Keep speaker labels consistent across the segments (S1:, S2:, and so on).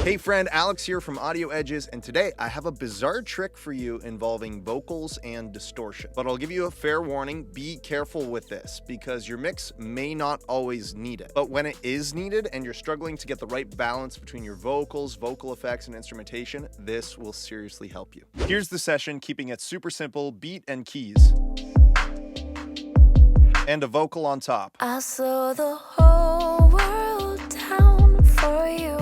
S1: Hey friend, Alex here from Audio Edges, and today I have a bizarre trick for you involving vocals and distortion. But I'll give you a fair warning, be careful with this because your mix may not always need it. But when it is needed and you're struggling to get the right balance between your vocals, vocal effects, and instrumentation, this will seriously help you. Here's the session, keeping it super simple, beat and keys, and a vocal on top.
S2: I saw the whole world down for you.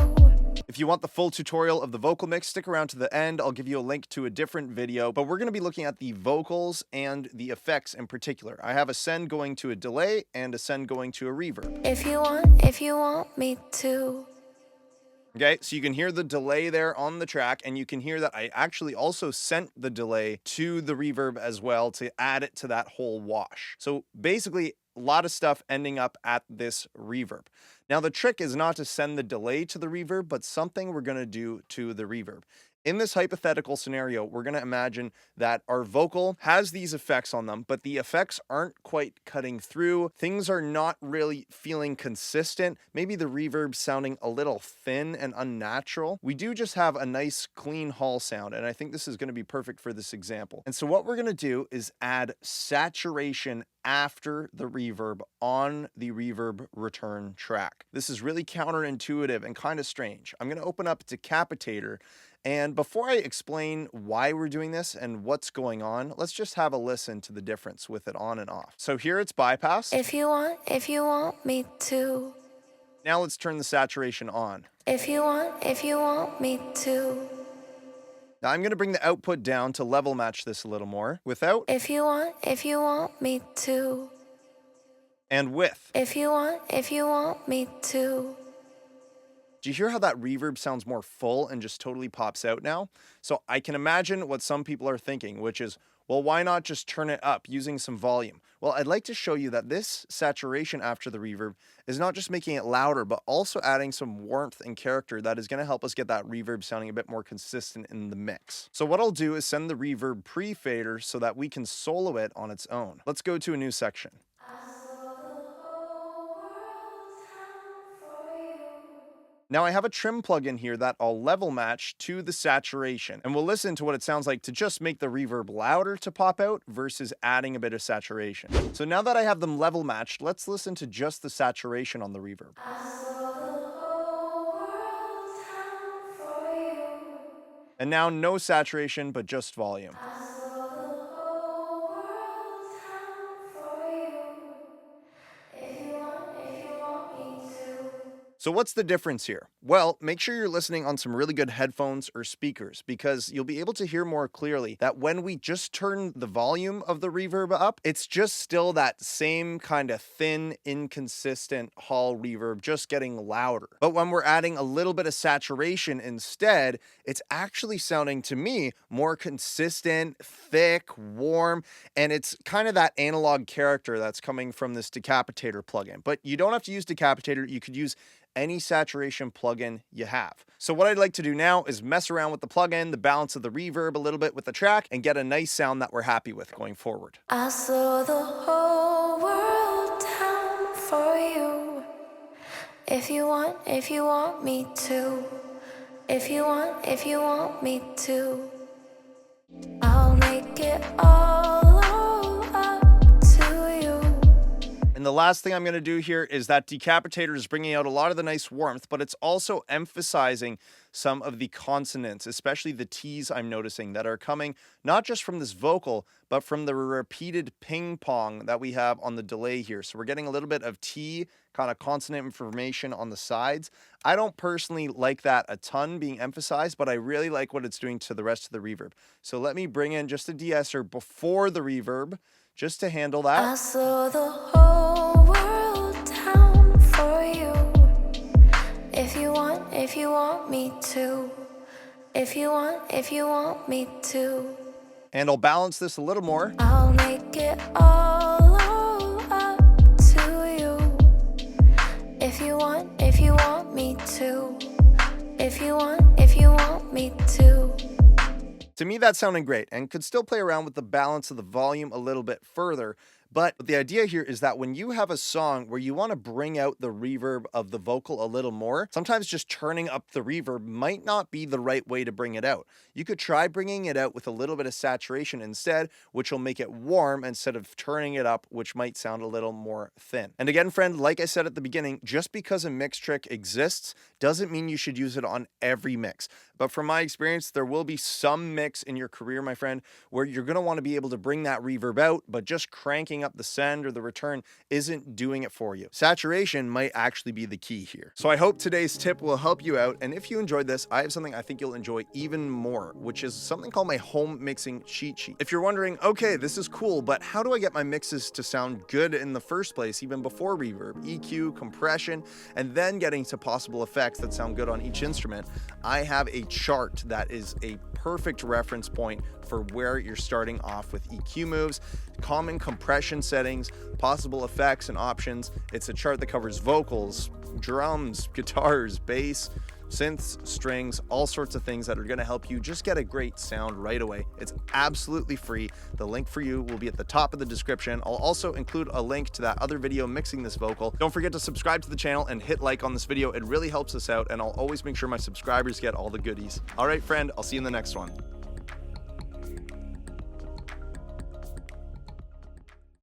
S1: If you want the full tutorial of the vocal mix, stick around to the end. I'll give you a link to a different video, but we're going to be looking at the vocals and the effects in particular. I have a send going to a delay and a send going to a reverb.
S2: If you want me to.
S1: Okay, so you can hear the delay there on the track, and you can hear that I actually also sent the delay to the reverb as well to add it to that whole wash. So basically, a lot of stuff ending up at this reverb. Now, the trick is not to send the delay to the reverb, but something we're going to do to the reverb. In this hypothetical scenario, we're going to imagine that our vocal has these effects on them, but the effects aren't quite cutting through. Things are not really feeling consistent. Maybe the reverb sounding a little thin and unnatural. We do just have a nice clean hall sound, and I think this is going to be perfect for this example. And so what we're going to do is add saturation after the reverb on the reverb return track. This is really counterintuitive and kind of strange. I'm going to open up Decapitator, and before I explain why we're doing this and what's going on, let's just have a listen to the difference with it on and off. So here it's bypassed.
S2: If you want me to.
S1: Now let's turn the saturation on.
S2: If you want me to.
S1: Now I'm going to bring the output down to level match this a little more. Without.
S2: If you want me to.
S1: And with.
S2: If you want me to.
S1: Do you hear how that reverb sounds more full and just totally pops out now? So I can imagine what some people are thinking, which is, well, why not just turn it up using some volume? Well, I'd like to show you that this saturation after the reverb is not just making it louder, but also adding some warmth and character that is going to help us get that reverb sounding a bit more consistent in the mix. So what I'll do is send the reverb pre-fader so that we can solo it on its own. Let's go to a new section. Now I have a trim plugin here that I'll level match to the saturation, and we'll listen to what it sounds like to just make the reverb louder to pop out versus adding a bit of saturation. So now that I have them level matched, let's listen to just the saturation on the reverb. And now no saturation, but just volume. So what's the difference here? Well, make sure you're listening on some really good headphones or speakers because you'll be able to hear more clearly that when we just turn the volume of the reverb up, it's just still that same kind of thin, inconsistent hall reverb, just getting louder. But when we're adding a little bit of saturation instead, it's actually sounding to me more consistent, thick, warm, and it's kind of that analog character that's coming from this Decapitator plugin. But you don't have to use Decapitator, you could use any saturation plugin you have. So what I'd like to do now is mess around with the plugin, the balance of the reverb a little bit with the track, and get a nice sound that we're happy with going forward.
S2: I saw the whole world down for you. If you want me to. If you want me to. I'll make it all up to you.
S1: And the last thing I'm going to do here is that Decapitator is bringing out a lot of the nice warmth, but it's also emphasizing some of the consonants, especially the T's I'm noticing that are coming not just from this vocal, but from the repeated ping pong that we have on the delay here. So we're getting a little bit of T kind of consonant information on the sides. I don't personally like that a ton being emphasized, but I really like what it's doing to the rest of the reverb. So let me bring in just a de-esser before the reverb just to handle that.
S2: I saw the whole world down for you. If you want me to. If you want me to.
S1: And I'll balance this a little more.
S2: I'll make it all up to you. If you want me to. If you want me to.
S1: To me, that's sounding great and could still play around with the balance of the volume a little bit further. But the idea here is that when you have a song where you want to bring out the reverb of the vocal a little more, sometimes just turning up the reverb might not be the right way to bring it out. You could try bringing it out with a little bit of saturation instead, which will make it warm instead of turning it up, which might sound a little more thin. And again, friend, like I said at the beginning, just because a mix trick exists doesn't mean you should use it on every mix. But from my experience, there will be some mix in your career, my friend, where you're going to want to be able to bring that reverb out, but just cranking up the send or the return isn't doing it for you. Saturation might actually be the key here. So I hope today's tip will help you out. And if you enjoyed this, I have something I think you'll enjoy even more, which is something called my home mixing cheat sheet. If you're wondering, okay, this is cool, but how do I get my mixes to sound good in the first place, even before reverb, EQ, compression, and then getting to possible effects that sound good on each instrument? I have a chart that is a perfect reference point for where you're starting off with EQ moves, common compression settings, possible effects and options. It's a chart that covers vocals, drums, guitars, bass, synths, strings, all sorts of things that are going to help you just get a great sound right away. It's absolutely free. The link for you will be at the top of the description. I'll also include a link to that other video mixing this vocal. Don't forget to subscribe to the channel and hit like on this video. It really helps us out, and I'll always make sure my subscribers get all the goodies. All right, friend, I'll see you in the next one.